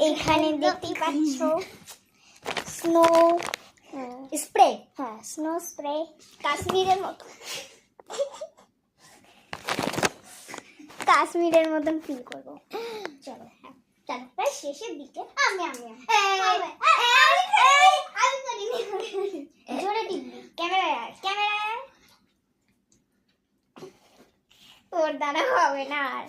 এইখানে দেখতেই পাচ্ছ স্নো স্প্রে, হ্যাঁ স্নো স্প্রে কাশ্মীরের মতো, কাশ্মীরের মতন ফিল করবো। চলো হ্যাঁ চলো প্রায় শেষের দিকে। আমি জোরে টিপবি, ক্যামেরায় তোর দ্বারা হবে না আর।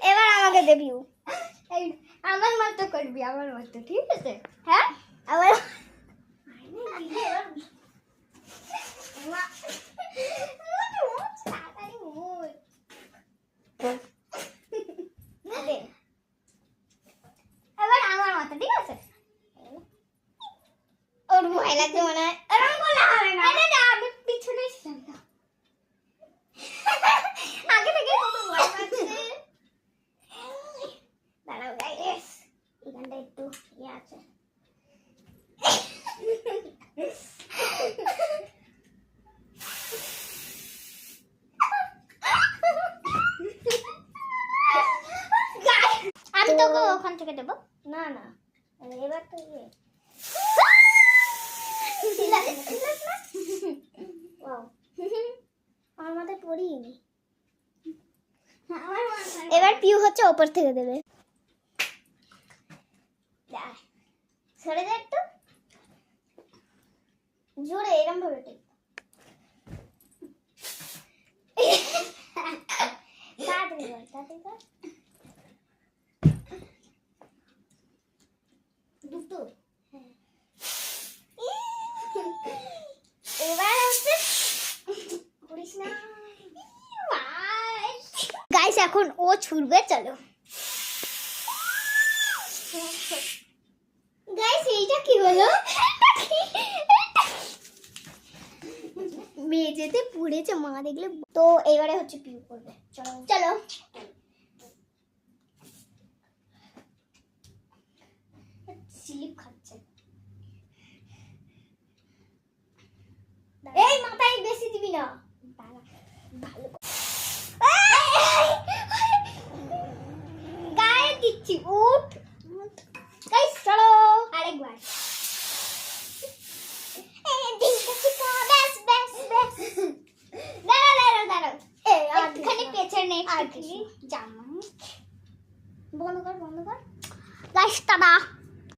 এবার আমাকে দেবি, আমার মতো করবি, আমার মতো, ঠিক আছে? হ্যাঁ আবার এবার আমার মতো, ঠিক আছে? ওর ভয় লাগছে মনে হয়, এরকম করলে হবে না। আমি পিছনে আগে থেকে কত ভয় পাচ্ছে। দাঁড়াও গাইস, এখানটা একটু ইয়ে আছে। আমি তোকে ওখান থেকে দেবো। না না এবার তো ইয়ে আমার মাথায় পড়িনি। এবার পিউ হচ্ছে ওপর থেকে দেবে। সরে যা একটু জোরে, এরকম ভাবে টিপ। দুটো এবার হচ্ছে করিস না গাইস, এখন ও ছুড়বে, চলো গাইস। এইটা কি হলো? মেঝেতে পুড়েছে, মা দেখলে। তো এবারে হচ্ছে পিউ করবে, চলো চলো। স্লিপ খাচ্ছে। এই মাথায় বেশি দিবি না, ভালো গায়ে দিচ্ছি। উঠ গাইস, চলো আরেকবার। দাঁড়াও একটুখানি পেছনে, জামা বন্ধ কর গাইস। টাটা।